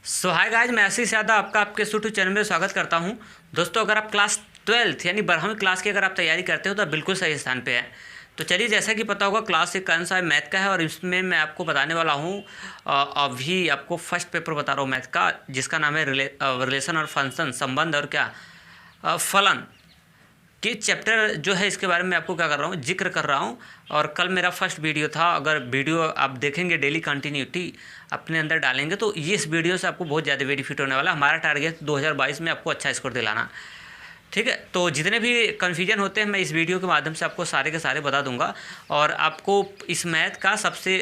सो hi guys, मैं आशीष यादव आपका आपके यूट्यूब चैनल में स्वागत करता हूं। दोस्तों, अगर आप क्लास 12th यानी 12वीं क्लास की अगर आप तैयारी करते हो तो आप बिल्कुल सही स्थान पे हैं। तो चलिए, जैसा कि पता होगा क्लास 1 का आंसर मैथ का है और इसमें मैं आपको बताने वाला हूं। अभी आपको फर्स्ट पेपर बता रहा हूँ मैथ का, जिसका नाम है रिलेशन और फंक्शन, संबंध और क्या फलन कि चैप्टर जो है इसके बारे में आपको क्या कर रहा हूँ, जिक्र कर रहा हूँ। और कल मेरा फर्स्ट वीडियो था। अगर वीडियो आप देखेंगे, डेली कंटिन्यूटी अपने अंदर डालेंगे तो ये इस वीडियो से आपको बहुत ज़्यादा बेनिफिट होने वाला है। हमारा टारगेट 2022 में आपको अच्छा स्कोर दिलाना, ठीक है। तो जितने भी कन्फ्यूजन होते हैं मैं इस वीडियो के माध्यम से आपको सारे के सारे बता दूंगा। और आपको इस मैथ का सबसे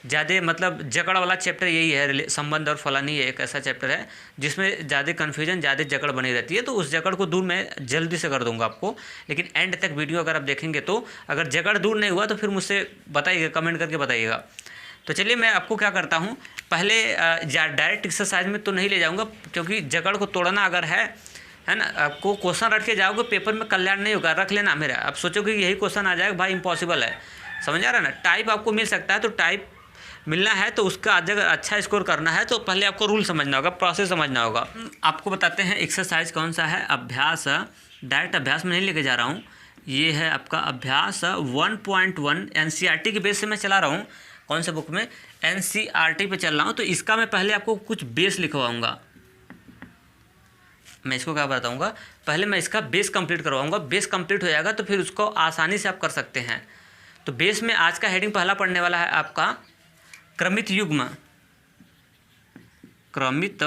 ज़्यादा मतलब जकड़ वाला चैप्टर यही है, संबंध और फलन ही एक ऐसा चैप्टर है जिसमें ज़्यादा कन्फ्यूजन, ज़्यादा जकड़ बनी रहती है। तो उस जकड़ को दूर मैं जल्दी से कर दूंगा आपको, लेकिन एंड तक वीडियो अगर आप देखेंगे तो अगर जकड़ दूर नहीं हुआ तो फिर मुझसे बताइएगा, कमेंट करके बताइएगा। तो चलिए, मैं आपको क्या करता हूँ, पहले डायरेक्ट एक्सरसाइज में तो नहीं ले जाऊँगा, क्योंकि जकड़ को तोड़ना अगर है ना, आपको क्वेश्चन रट के जाओगे पेपर में कल्याण नहीं होगा। रख लेना मेरा, आप सोचोगे यही क्वेश्चन आ जाएगा, भाई इम्पॉसिबल है। समझ आ रहा है ना। टाइप आपको मिल सकता है, तो टाइप मिलना है तो उसका आज अगर अच्छा स्कोर करना है तो पहले आपको रूल समझना होगा, प्रोसेस समझना होगा। आपको बताते हैं एक्सरसाइज कौन सा है। अभ्यास, डायरेक्ट अभ्यास में नहीं लेके जा रहा हूँ। ये है आपका अभ्यास 1.1 एनसीईआरटी के बेस से मैं चला रहा हूँ। कौन से बुक में? एनसीईआरटी पे चल रहा हूँ। तो इसका मैं पहले आपको कुछ बेस लिखवाऊँगा। मैं इसको क्या बताऊँगा, पहले मैं इसका बेस कंप्लीट करवाऊँगा। बेस कंप्लीट हो जाएगा तो फिर उसको आसानी से आप कर सकते हैं। तो बेस में आज का हेडिंग पहला पढ़ने वाला है आपका क्रमित युग्म। क्रमित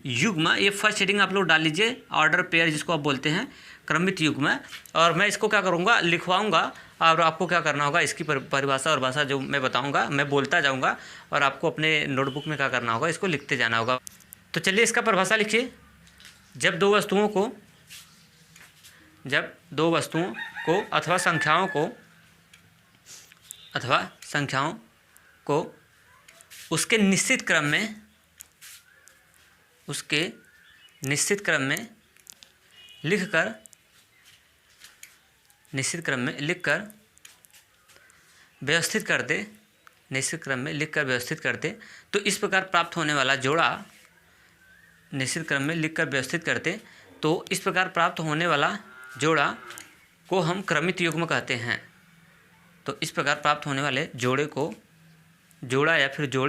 युग्म, ये फर्स्ट हेडिंग आप लोग डाल लीजिए। ऑर्डर पेयर जिसको आप बोलते हैं, क्रमित युग्म। और मैं इसको क्या करूँगा, लिखवाऊँगा। और आपको क्या करना होगा, इसकी परिभाषा और भाषा जो मैं बताऊँगा, मैं बोलता जाऊँगा और आपको अपने नोटबुक में क्या करना होगा, इसको लिखते जाना होगा। तो चलिए, इसका परिभाषा लिखिए। जब दो वस्तुओं को अथवा संख्याओं को उसके निश्चित क्रम में लिखकर व्यवस्थित कर दे तो इस प्रकार प्राप्त होने वाला जोड़ा, निश्चित क्रम में लिखकर व्यवस्थित करते तो इस प्रकार प्राप्त होने वाला जोड़ा को हम क्रमित युग्म कहते हैं। तो इस प्रकार प्राप्त होने वाले जोड़े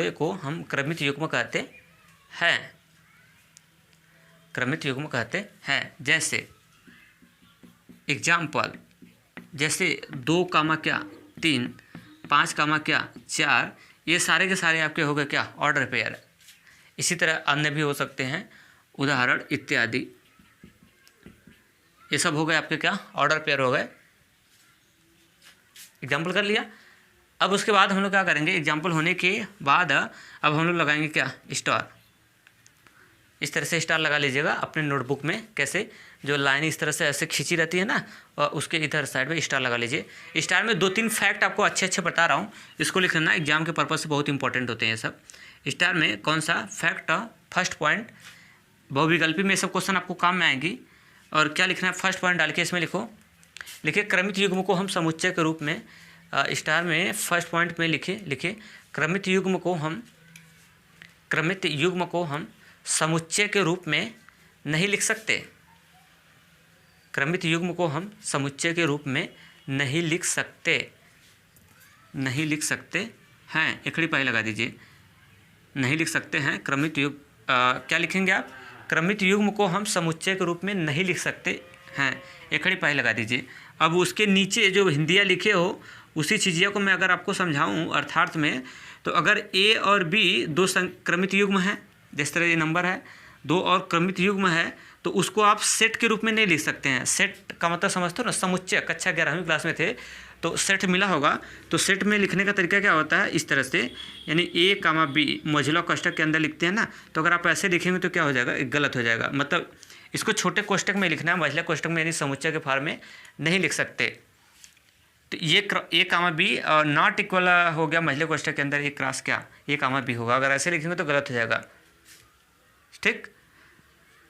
को हम क्रमित युग्म कहते हैं। जैसे एग्जाम्पल, जैसे 2 कामा क्या 3, 5 कामा क्या 4, ये सारे के सारे आपके हो गए क्या, ऑर्डर पेयर। इसी तरह अन्य भी हो सकते हैं, उदाहरण इत्यादि। ये सब हो गए आपके क्या, ऑर्डर पेयर हो गए। एग्जाम्पल कर लिया। अब उसके बाद हम लोग क्या करेंगे, एग्जाम्पल होने के बाद अब हम लोग लगाएंगे क्या, स्टार। इस तरह से स्टार लगा लीजिएगा अपने नोटबुक में। कैसे, जो लाइन इस तरह से ऐसे खींची रहती है ना, और उसके इधर साइड में स्टार लगा लीजिए। स्टार में 2-3 फैक्ट आपको अच्छे बता रहा हूँ, इसको लिख लेना, एग्जाम के पर्पज़ से बहुत इंपॉर्टेंट होते हैं ये सब। स्टार में कौन सा फैक्ट, फर्स्ट पॉइंट, बहुविकल्पी में सब क्वेश्चन आपको काम में आएंगी। और क्या लिखना है, फर्स्ट पॉइंट डाल के इसमें लिखिए क्रमित युग्म को हम समुच्चय के रूप में, स्टार में फर्स्ट पॉइंट में लिखिए क्रमित युग्म को हम समुच्चय के रूप में नहीं लिख सकते। क्रमित युग्म को हम समुच्चय के रूप में नहीं लिख सकते हैं। एकड़ी पाई लगा दीजिए, नहीं लिख सकते हैं क्रमित युग्म। क्या लिखेंगे आप, क्रमित युग्म को हम समुच्चय के रूप में नहीं लिख सकते हैं, एकड़ी पाई लगा दीजिए। अब उसके नीचे जो हिंदिया लिखे हो उसी चीज़िया को मैं अगर आपको समझाऊं अर्थार्थ में, तो अगर ए और बी 2 क्रमित युग्म हैं, जिस तरह ये नंबर है 2 और क्रमित युग्म है, तो उसको आप सेट के रूप में नहीं लिख सकते हैं। सेट का मतलब समझते हो ना, समुच्चय, कक्षा 11वीं क्लास में थे तो सेट मिला होगा। तो सेट में लिखने का तरीका क्या होता है, इस तरह से, यानी ए कामा बी मोजुला कोष्ठक के अंदर लिखते हैं ना। तो अगर आप ऐसे लिखेंगे तो क्या हो जाएगा, गलत हो जाएगा। मतलब इसको छोटे कोष्ठक में लिखना है, मोजुला कोष्ठक में यानी समुच्चय के फॉर्म में नहीं लिख सकते। तो ये ए कामा बी और नॉट इक्वल हो गया मोजुला कोष्ठक के अंदर, ये क्रॉस क्या ए कामा बी होगा। अगर ऐसे लिखेंगे तो गलत हो जाएगा, ठीक।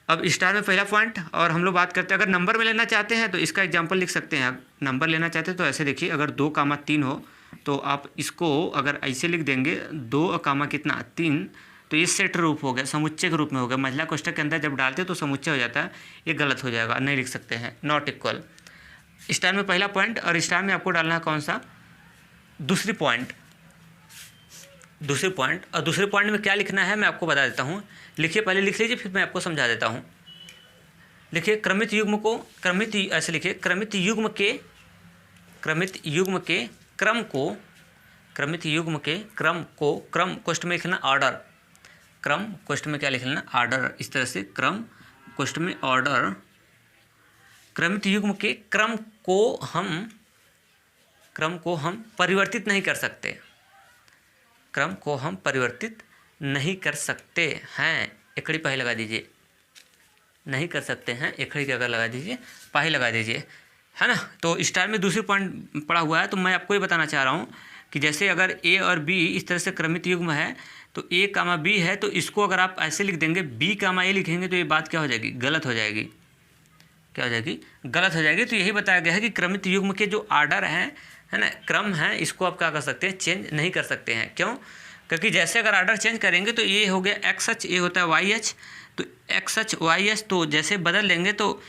अब स्टार में पहला पॉइंट। और हम लोग बात करते हैं, अगर नंबर में लेना चाहते हैं तो इसका एग्जांपल लिख सकते हैं। नंबर लेना चाहते हैं तो ऐसे देखिए, अगर 2 कामा 3 हो तो आप इसको अगर ऐसे लिख देंगे 2 कामा कितना 3, तो ये सेट रूप हो गया, समुच्चय के रूप में हो गया। महिला कोष्ठक के अंदर जब डालते तो समुच्चय हो जाता है, ये गलत हो जाएगा, नहीं लिख सकते हैं। नॉट इक्वल स्टार में पहला पॉइंट, और स्टार में आपको डालना है कौन सा, दूसरी पॉइंट। और दूसरे पॉइंट में क्या लिखना है मैं आपको बता देता हूँ। लिखिए, पहले लिख लीजिए, फिर मैं आपको समझा देता हूँ। लिखिए, क्रमित युग्म को ऐसे लिखिए, क्रमित युग्म के क्रम को क्रम कोष्ठ में लिखना ऑर्डर, क्रम कोष्ठ में क्या लिख लेना ऑर्डर, इस तरह से क्रम कोष्ठ में ऑर्डर। क्रमित युग्म के क्रम को हम परिवर्तित नहीं कर सकते, क्रम को हम परिवर्तित नहीं कर सकते हैं, एकड़ी पाही लगा दीजिए, नहीं कर सकते हैं, एकड़ी की अगर लगा दीजिए, पाही लगा दीजिए, है ना। तो स्टार में दूसरी पॉइंट पड़ा हुआ है, तो मैं आपको ये बताना चाह रहा हूँ कि जैसे अगर ए और बी इस तरह से क्रमित युग्म है, तो ए कामा बी है, तो इसको अगर आप ऐसे लिख देंगे, बी कामा ए लिखेंगे, तो ये बात क्या हो जाएगी, गलत हो जाएगी। क्या हो जाएगी, गलत हो जाएगी। तो यही बताया गया है कि क्रमित युग्म के जो ऑर्डर हैं, है ना, क्रम है, इसको आप क्या कर सकते हैं, चेंज नहीं कर सकते हैं। क्यों? क्योंकि जैसे अगर ऑर्डर चेंज करेंगे तो ये हो गया एक्स एच, ये होता है वाई एच, तो एक्स एच वाई एच, तो जैसे बदल लेंगे तो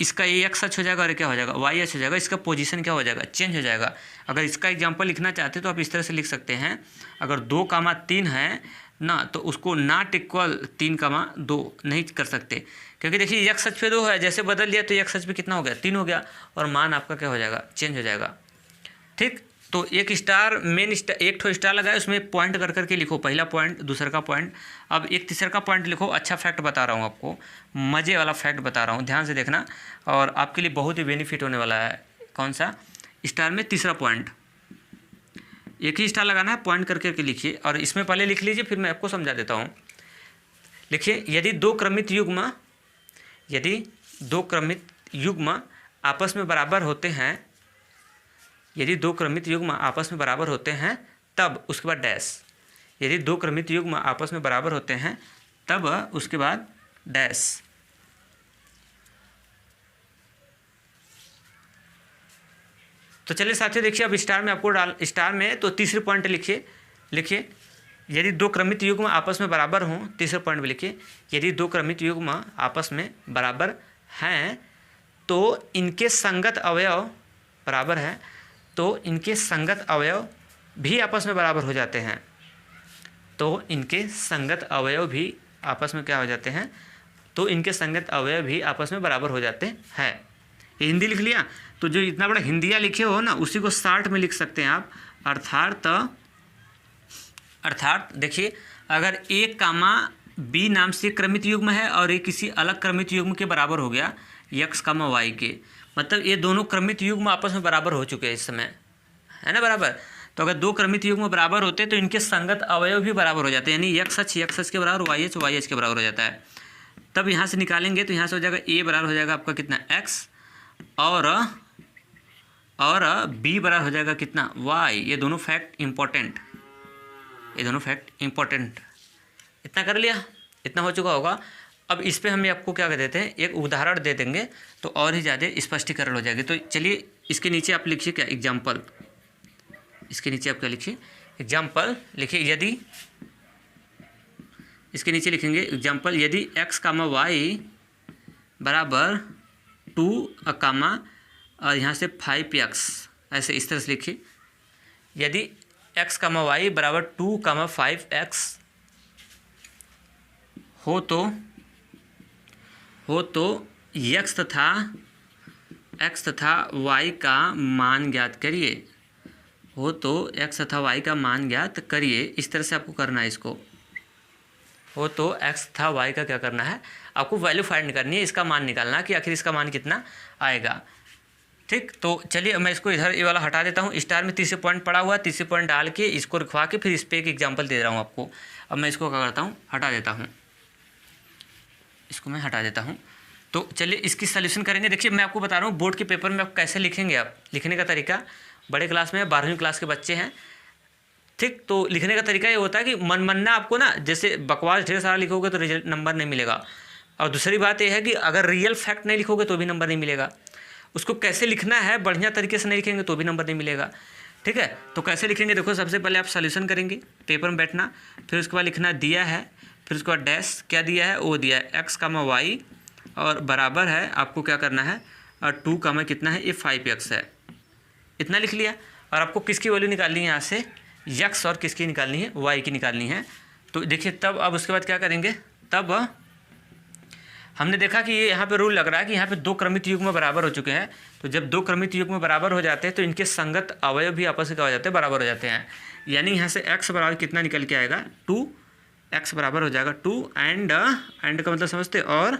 इसका ये एक्स एच हो जाएगा और क्या हो जाएगा, वाई एच हो जाएगा, इसका पोजीशन क्या हो जाएगा, चेंज हो जाएगा। अगर इसका एग्जांपल लिखना चाहते तो आप इस तरह से लिख सकते हैं, अगर 2,3 है ना, तो उसको नॉट इक्वल 3,2 नहीं कर सकते, क्योंकि देखिए एक्स एच पे 2 है, जैसे बदल लिया तो एक्स एच पे कितना हो गया, 3 हो गया, और मान आपका क्या हो जाएगा, चेंज हो जाएगा। ठीक, तो एक स्टार मेन स्टार, एक ठो स्टार लगा है, उसमें पॉइंट कर करके लिखो, पहला पॉइंट, दूसरा का पॉइंट, अब एक तीसरा का पॉइंट लिखो। अच्छा फैक्ट बता रहा हूँ आपको, मज़े वाला फैक्ट बता रहा हूँ, ध्यान से देखना, और आपके लिए बहुत ही बेनिफिट होने वाला है। कौन सा, स्टार में तीसरा पॉइंट, एक ही स्टार लगाना है, पॉइंट करके के लिखिए, और इसमें पहले लिख लीजिए, फिर मैं आपको समझा देता हूँ। लिखिए, यदि दो क्रमित युग्म आपस में बराबर होते हैं, यदि दो क्रमित युग्म आपस में बराबर होते हैं, तब उसके बाद डैश, यदि दो क्रमित युग्म आपस में बराबर होते हैं तब उसके बाद डैश। तो चलिए साथियों, देखिए अब स्टार में आपको स्टार में तो तीसरे पॉइंट लिखिए, यदि दो क्रमित युग्म आपस में बराबर हों, तीसरे पॉइंट में लिखिए, यदि दो क्रमित युग्म आपस में बराबर हैं तो इनके संगत अवयव बराबर हैं, तो इनके संगत अवयव भी आपस में बराबर हो जाते हैं, तो इनके संगत अवयव भी आपस में क्या हो जाते हैं, तो इनके संगत अवयव भी आपस में बराबर हो जाते हैं। ये हिंदी लिख लिया, तो जो इतना बड़ा हिंदिया लिखे हो ना, उसी को शार्ट में लिख सकते हैं आप, अर्थात देखिए, अगर ए कामा बी नाम से क्रमित युग्म है और ये किसी अलग क्रमित युग्म के बराबर हो गया, यक्स कामा वाई के, मतलब ये दोनों क्रमित युग्म आपस में बराबर हो चुके हैं इस समय, है ना, बराबर। तो अगर दो क्रमित युग्म बराबर होते तो इनके संगत अवयव भी बराबर हो जाते हैं, यानी यक्स एच के बराबर, वाई एच के बराबर हो जाता है। तब यहाँ से निकालेंगे तो यहाँ से हो जाएगा ए बराबर हो जाएगा आपका कितना, एक्स, और बी बराबर हो जाएगा कितना, वाई। ये दोनों फैक्ट इंपॉर्टेंट, इतना कर लिया, इतना हो चुका होगा। अब इस पे हम आपको क्या कर देते हैं, एक उदाहरण दे देंगे तो और ही ज़्यादा स्पष्टीकरण हो जाएगी। तो चलिए इसके नीचे आप लिखिए क्या, एग्जाम्पल, इसके नीचे आप क्या लिखिए, एग्जाम्पल लिखिए, यदि इसके नीचे लिखेंगे एग्जाम्पल, यदि x कामा वाई बराबर 2 कामा और यहाँ से 5x, ऐसे इस तरह से लिखिए, यदि x कामा वाई बराबर 2 कामा 5x हो तो x तथा y का मान ज्ञात करिए, हो तो x तथा y का मान ज्ञात करिए। इस तरह से आपको करना है, इसको हो तो x तथा y का क्या करना है, आपको वैल्यू फाइंड करनी है, इसका मान निकालना कि आखिर इसका मान कितना आएगा। ठीक, तो चलिए मैं इसको इधर ये वाला हटा देता हूँ। स्टार में तीसरे पॉइंट पड़ा हुआ, तीसरे पॉइंट डाल के इसको रखवा के फिर इस पर एक एग्जाम्पल दे रहा हूँ आपको। अब मैं इसको क्या करता हूँ, हटा देता हूँ, इसको मैं हटा देता हूँ। तो चलिए इसकी सॉल्यूशन करेंगे। देखिए मैं आपको बता रहा हूँ बोर्ड के पेपर में आप कैसे लिखेंगे, आप लिखने का तरीका, बड़े क्लास में 12वीं क्लास के बच्चे हैं, ठीक, तो लिखने का तरीका ये होता है कि मनना आपको ना, जैसे बकवास ढेर सारा लिखोगे तो रिजल्ट नंबर नहीं मिलेगा, और दूसरी बात यह है कि अगर रियल फैक्ट नहीं लिखोगे तो भी नंबर नहीं मिलेगा। उसको कैसे लिखना है, बढ़िया तरीके से नहीं लिखेंगे तो भी नंबर नहीं मिलेगा। ठीक है, तो कैसे लिखेंगे, देखो सबसे पहले आप सॉल्यूशन करेंगे, पेपर में बैठना, फिर उसके बाद लिखना दिया है, फिर उसके बाद डैश क्या दिया है, ओ दिया है, एक्स कामा वाई और बराबर है, आपको क्या करना है, और 2 कामा कितना है, ये 5x है, इतना लिख लिया। और आपको किसकी वैल्यू निकालनी है यहाँ से, यक्स, और किसकी निकालनी है, वाई की निकालनी है। तो देखिए तब अब उसके बाद क्या करेंगे, तब हमने देखा कि ये यहाँ पे रूल लग रहा है कि यहाँ पे 2 क्रमित युग्म बराबर हो चुके हैं। तो जब 2 क्रमित युग्म बराबर हो जाते हैं तो इनके संगत अवयव भी आपस में क्या हो जाते हैं, बराबर हो जाते हैं। यानी यहाँ से x बराबर कितना निकल के आएगा, 2, x बराबर हो जाएगा 2 एंड का मतलब समझते, और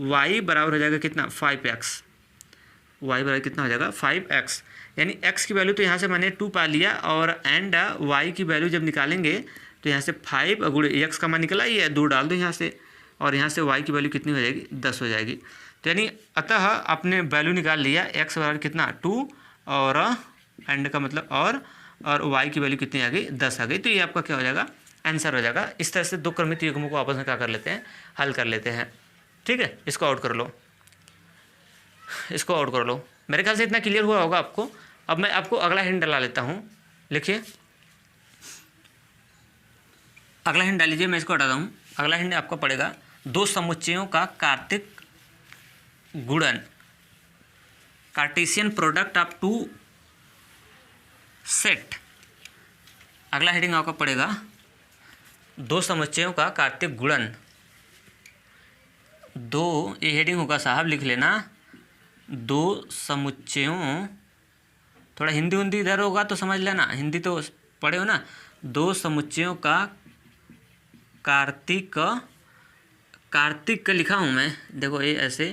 y बराबर हो जाएगा कितना, 5x, y बराबर कितना हो जाएगा 5x। यानी x की वैल्यू तो यहाँ से मैंने 2 पा लिया, और एंड y की वैल्यू जब निकालेंगे तो यहाँ से 5 गुणे x का मान निकला ही है, 2 डाल दो यहाँ से, और यहाँ से y की वैल्यू कितनी हो जाएगी, 10 हो जाएगी। तो यानी अतः आपने वैल्यू निकाल लिया, x बराबर कितना 2, और एंड का मतलब और y की वैल्यू कितनी आ गई, 10 आ गई। तो ये आपका क्या हो जाएगा, आंसर हो जाएगा। इस तरह से 2 क्रमित युग्मों को आपस में क्या कर लेते हैं, हल कर लेते हैं। ठीक है, इसको आउट कर लो, इसको आउट कर लो। मेरे ख्याल से इतना क्लियर हुआ होगा आपको। अब मैं आपको अगला हिंट डला लेता हूँ, लिखिए अगला हिंट डालीजिए, मैं इसको हटाता हूँ। अगला हिंट आपका पड़ेगा 2 समुच्चयों का कार्तिक गुणन, कार्टेशियन प्रोडक्ट ऑफ 2 सेट। अगला हेडिंग आपका पड़ेगा 2 समुच्चयों का कार्तिक गुणन। 2 ये हेडिंग होगा साहब, लिख लेना, 2 समुच्चयों, थोड़ा हिंदी हिंदी इधर होगा तो समझ लेना, हिंदी तो पढ़े हो ना। 2 समुच्चयों का कार्तिक का लिखा हूँ मैं, देखो ये ऐसे,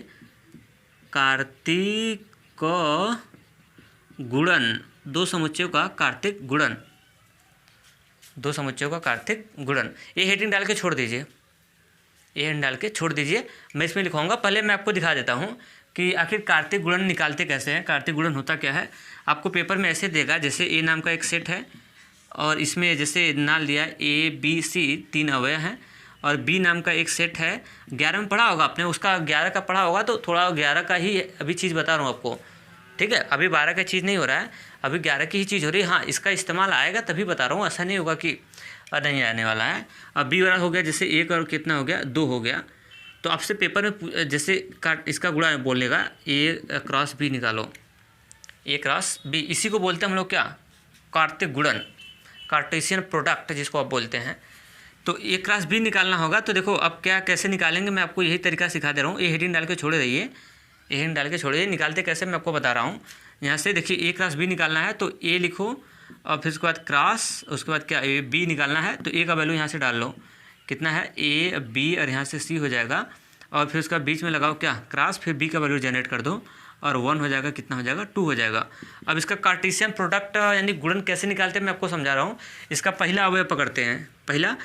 कार्तिक गुणन, 2 समुच्चयों का कार्तिक गुणन, 2 समुच्चयों का कार्तिक गुणन। ये हेडिंग डाल के छोड़ दीजिए, ये हेडिंग डाल के छोड़ दीजिए, मैं इसमें लिखाऊंगा। पहले मैं आपको दिखा देता हूँ कि आखिर कार्तिक गुणन निकालते कैसे हैं, कार्तिक गुणन होता क्या है। आपको पेपर में ऐसे देगा, जैसे ए नाम का एक सेट है, और इसमें जैसे नाम लिया ABC 3 अवयव हैं, और बी नाम का एक सेट है। 11 में पढ़ा होगा आपने, उसका 11 का पढ़ा होगा, तो थोड़ा 11 का ही अभी चीज़ बता रहा हूँ आपको। ठीक है, अभी 12 का चीज़ नहीं हो रहा है, अभी 11 की ही चीज़ हो रही है। हाँ, इसका इस्तेमाल आएगा तभी बता रहा हूँ, ऐसा नहीं होगा कि नहीं आने वाला है। अब बी वाला हो गया, जैसे 1 और कितना हो गया, 2 हो गया। तो आपसे पेपर में जैसे इसका गुणा बोलेगा, A क्रॉस B निकालो, A क्रॉस B, इसी को बोलते हैं हम लोग क्या, कार्तिक गुणन, कार्टेशियन प्रोडक्ट जिसको आप बोलते हैं। तो A क्रॉस B निकालना होगा। तो देखो अब क्या कैसे निकालेंगे, मैं आपको यही तरीका सिखा दे रहा हूँ। ये हेडिंग डाल के छोड़े रहिए, ये हेडिंग डाल के छोड़िए, निकालते कैसे मैं आपको बता रहा हूँ। यहाँ से देखिए A क्रॉस B निकालना है, तो A लिखो, और फिर उसके बाद क्रॉस, उसके बाद क्या B निकालना है, तो A का वैल्यू यहाँ से डाल लो, कितना है A B, और यहाँ से C हो जाएगा, और फिर उसका बीच में लगाओ क्या, क्रॉस, फिर B का वैल्यू जनरेट कर दो, और 1 हो जाएगा, कितना हो जाएगा, 2 हो जाएगा। अब इसका कार्टेशियन प्रोडक्ट यानी गुणन कैसे निकालते हैं मैं आपको समझा रहा हूँ। इसका पहला अवयव पकड़ते हैं, पहला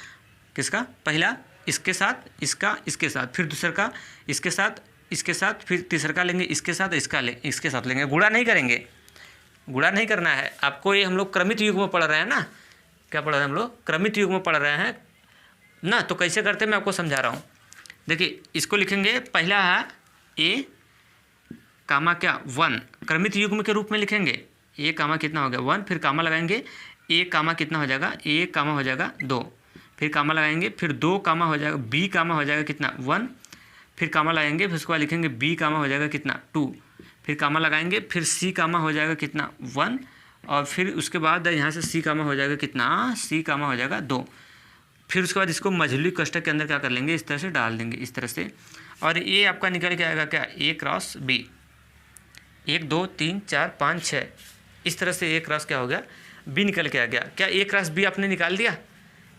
किसका, पहला इसके साथ, इसका इसके साथ, फिर दूसरे का इसके साथ, इसके साथ, फिर तीसरा का लेंगे इसके साथ, इसके साथ लेंगे। गुणा नहीं करेंगे, गुणा नहीं करना है आपको। ये हम लोग क्रमित युग में पढ़ रहे हैं ना, क्या पढ़ रहे हैं हम लोग, क्रमित युग में पढ़ रहे हैं ना। तो कैसे करते हैं मैं आपको समझा रहा हूँ। देखिए इसको लिखेंगे, पहला है A कामा क्या 1, क्रमित युग्म के रूप में लिखेंगे। A कामा कितना हो गया 1, फिर कामा लगाएंगे, A कामा कितना हो जाएगा, A कामा हो जाएगा 2, फिर कामा लगाएंगे, फिर 2 कामा हो जाएगा, B कामा हो जाएगा कितना 1, फिर कामा लगाएंगे, फिर उसके बाद लिखेंगे B कामा हो जाएगा कितना 2, फिर कामा लगाएंगे, फिर C कामा हो जाएगा कितना 1, और फिर उसके बाद यहाँ से C कामा हो जाएगा कितना, C कामा हो जाएगा 2। फिर उसके बाद इसको मझली कोष्ठक के अंदर क्या कर लेंगे, इस तरह से डाल देंगे, इस तरह से, और ये आपका निकल के आएगा क्या, A क्रॉस B, 1 2 3 4 5 6, इस तरह से A क्रॉस क्या हो गया B निकल के आ गया। क्या A क्रॉस B आपने निकाल दिया,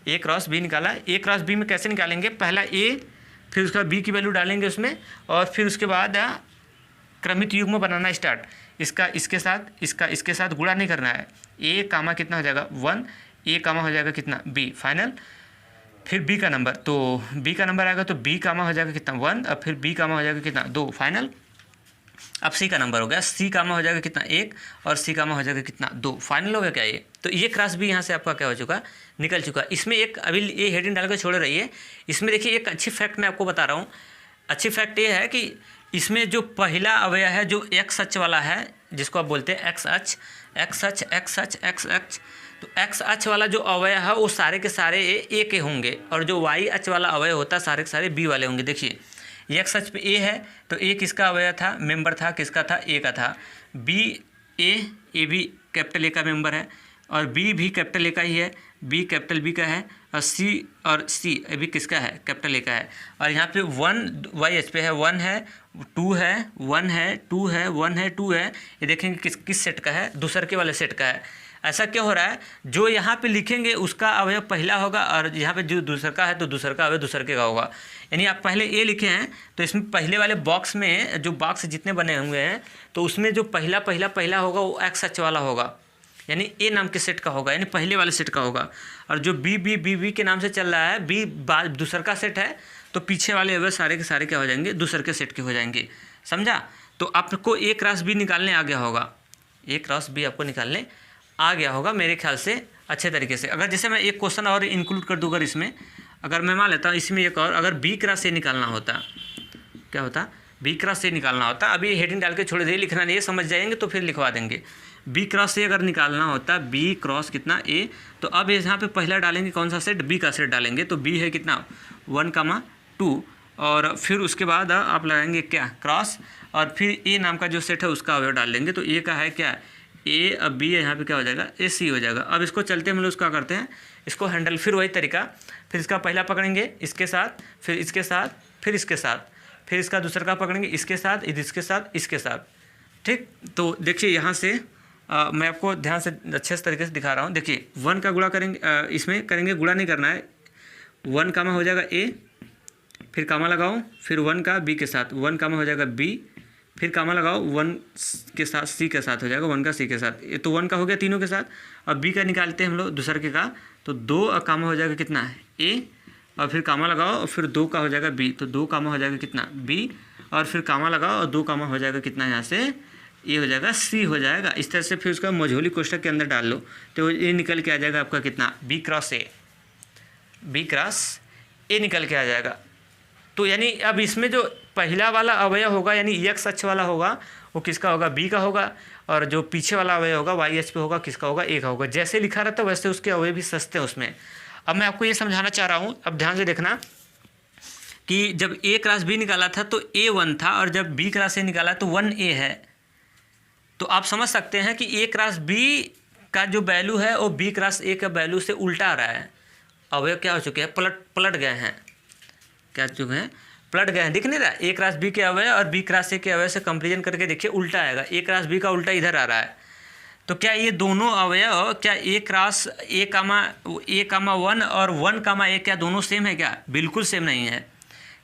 A क्रॉस B निकाला। A क्रॉस B में कैसे निकालेंगे, पहला A, फिर उसका B की वैल्यू डालेंगे उसमें, और फिर उसके बाद क्रमित युग्म बनाना स्टार्ट। इसका इसके साथ, इसका इसके साथ गुणा नहीं करना है। A कामा कितना हो जाएगा 1, A कामा हो जाएगा कितना B फाइनल, फिर B का नंबर, तो B का नंबर आएगा तो B कामा हो जाएगा कितना 1, और फिर B कामा हो जाएगा कितना 2 फाइनल। अब C का नंबर हो गया, C कामा हो जाएगा कितना 1, और C कामा हो जाएगा कितना 2 फाइनल हो गया क्या ये। तो ये क्रॉस B यहाँ से आपका क्या हो चुका, निकल चुका। इसमें एक अभी ये हेडिंग डाल कर छोड़ रही है। इसमें देखिए एक अच्छी फैक्ट मैं आपको बता रहा हूँ। अच्छी फैक्ट ये है कि इसमें जो पहला अवयव है जो एक्स अक्ष वाला है, जिसको आप बोलते हैं एक्स अक्ष, एक्स अक्ष, एक्स अक्ष, एक्स अक्ष, तो एक्स अक्ष वाला जो अवयव है वो सारे के सारे ए के होंगे, और जो वाई अक्ष वाला अवयव होता है सारे के सारे बी वाले होंगे। देखिए एक्स अक्ष पे ए है तो ए किसका अवयव था, मेंबर था, किसका था, ए का था। बी ए भी कैपिटल ए का मेंबर है, और बी भी कैपिटल ए का ही है, बी कैपिटल बी का है, और सी भी किसका है, कैपिटल ए का है। और यहाँ पे 1 वाई एच पे है, 1 है, 2 है, 1 है, 2 है, 1 है, 2 है। ये देखेंगे किस सेट का है, दूसर के वाले सेट का है। ऐसा क्यों हो रहा है, जो यहाँ पे लिखेंगे उसका अवयव पहला होगा, और यहाँ पे जो दूसर का है तो दूसर का अवयव दूसर के का होगा। यानी आप पहले ए लिखे हैं तो इसमें पहले वाले बॉक्स में जो बॉक्स जितने बने हुए हैं तो उसमें जो पहला होगा वो एक्स अक्ष वाला होगा, यानी ए नाम के सेट का होगा, यानी पहले वाले सेट का होगा। और जो बी के नाम से चल रहा है, बी दूसर का सेट है, तो पीछे वाले अवयव सारे के सारे क्या हो जाएंगे, दूसर के सेट के हो जाएंगे। समझा? तो आपको ए क्रॉस बी निकालने आ गया होगा, ए क्रॉस बी आपको निकालने आ गया होगा मेरे ख्याल से अच्छे तरीके से। अगर जैसे मैं एक क्वेश्चन और इंक्लूड कर दूँगा इसमें, अगर मैं मान लेता हूँ इसमें एक और, अगर बी क्रॉस ए निकालना होता, क्या होता, बी क्रॉस ए निकालना होता। अभी हेडिंग डाल के छोड़ दे, लिखना नहीं है, समझ जाएंगे तो फिर लिखवा देंगे। बी क्रॉस ए अगर निकालना होता, बी क्रॉस कितना ए, तो अब यहाँ पे पहला डालेंगे कौन सा सेट, बी का सेट डालेंगे। तो बी है कितना 1,2, और फिर उसके बाद आप लगाएंगे क्या, क्रॉस, और फिर ए नाम का जो सेट है उसका अवयव डाल देंगे। तो ए का है क्या, ए, अब बी है, यहाँ पे क्या हो जाएगा, ए सी हो जाएगा। अब इसको चलते हम लोग उसका करते हैं, इसको हैंडल, फिर वही तरीका, फिर इसका पहला पकड़ेंगे इसके साथ, फिर इसके साथ, फिर इसके साथ, फिर इसका दूसरा का पकड़ेंगे इसके साथ, इसके साथ, इसके साथ। ठीक, तो देखिए यहाँ से मैं आपको ध्यान से अच्छे तरीके से दिखा रहा हूँ। देखिए 1 का गुणा करेंगे, इसमें करेंगे, गुणा नहीं करना है, 1 कामा हो जाएगा ए, फिर कामा लगाओ, फिर 1 का बी के साथ, 1 कामा हो जाएगा बी, फिर कामा लगाओ 1 के साथ सी के साथ हो जाएगा, 1 का सी के साथ। ये तो 1 का हो गया तीनों के साथ। अब बी का निकालते हैं हम लोग दूसर के का, तो 2 कामा हो जाएगा कितना है ए, और फिर कामा लगाओ, और फिर 2 का हो जाएगा बी, तो 2 कामा हो जाएगा कितना बी, और फिर कामा लगाओ, और 2 कामा हो जाएगा कितना, यहाँ से ये हो जाएगा सी हो जाएगा। इस तरह से फिर उसका मझोली कोष्ठक के अंदर डाल लो, तो ये निकल के आ जाएगा आपका कितना, B cross A, B cross A निकल के आ जाएगा। तो यानी अब इसमें जो पहला वाला अवयव होगा, यानी एक्स अक्ष वाला होगा, वो किसका होगा, बी का होगा, और जो पीछे वाला अवयव होगा वाई अक्ष पे होगा, किसका होगा, ए का होगा। जैसे लिखा रहता है वैसे उसके अवयव भी सस्ते हैं उसमें। अब मैं आपको ये समझाना चाह रहा हूँ, अब ध्यान से देखना कि जब ए क्रॉस बी निकाला था तो ए 1 था, और जब बी क्रॉस ए निकाला तो 1 ए है। तो आप समझ सकते हैं कि ए क्रॉस बी का जो वैल्यू है वो बी क्रॉस ए का वैल्यू से उल्टा आ रहा है। अवयव क्या हो चुके हैं, पलट गए हैं, क्या चुके हैं, पलट गए हैं। दिख नहीं रहा, ए क्रॉस बी के अवयव और बी क्रॉस ए के अवयव से कंपेरिजन करके देखिए उल्टा आएगा, ए क्रॉस बी का उल्टा इधर आ रहा है। तो क्या ये दोनों अवयव, क्या ए क्रॉस ए कामा 1 और 1 कामा ए क्या दोनों सेम है क्या, बिल्कुल सेम नहीं है।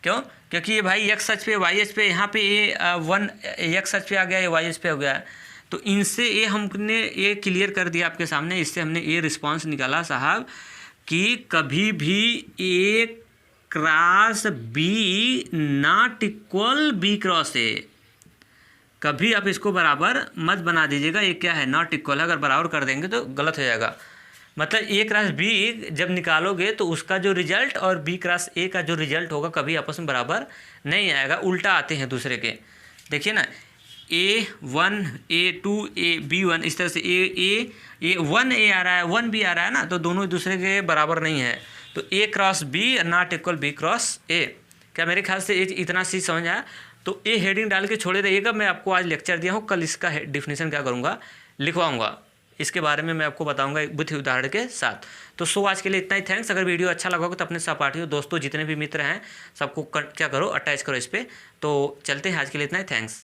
क्यों, क्योंकि ये भाई एक्स अक्ष पे वाई अक्ष पे, यहाँ पे ए 1 एक्स अक्ष पे आ गया, ये वाई अक्ष पे हो गया। तो इनसे ये हमने ये क्लियर कर दिया आपके सामने, इससे हमने ये रिस्पांस निकाला साहब कि कभी भी A cross B not equal B cross A, कभी आप इसको बराबर मत बना दीजिएगा। ये क्या है, नॉट इक्वल है, अगर बराबर कर देंगे तो गलत हो जाएगा। मतलब ए क्रॉस बी जब निकालोगे तो उसका जो रिजल्ट और बी क्रॉस ए का जो रिजल्ट होगा कभी आपस में बराबर नहीं आएगा, उल्टा आते हैं दूसरे के। देखिए ना, A1 A2 B1 इस तरह से ए 1 ए आ रहा है, 1 बी आ रहा है ना, तो दोनों दूसरे के बराबर नहीं है। तो A cross B not equal B cross A. क्या मेरे ख्याल से इतना चीज़ समझ आया? तो ए हेडिंग डाल के छोड़े रहिएगा। मैं आपको आज लेक्चर दिया हूँ, कल इसका डिफिनेशन क्या करूँगा, लिखवाऊँगा, इसके बारे में मैं आपको बताऊंगा एक बुद्धि उदाहरण के साथ। तो आज के लिए इतना ही, थैंक्स। अगर वीडियो अच्छा लगा हो तो अपने सहपाठियों दोस्तों जितने भी मित्र हैं सबको क्या करो, अटैच करो इस पर। तो चलते हैं, आज के लिए इतना ही, थैंक्स।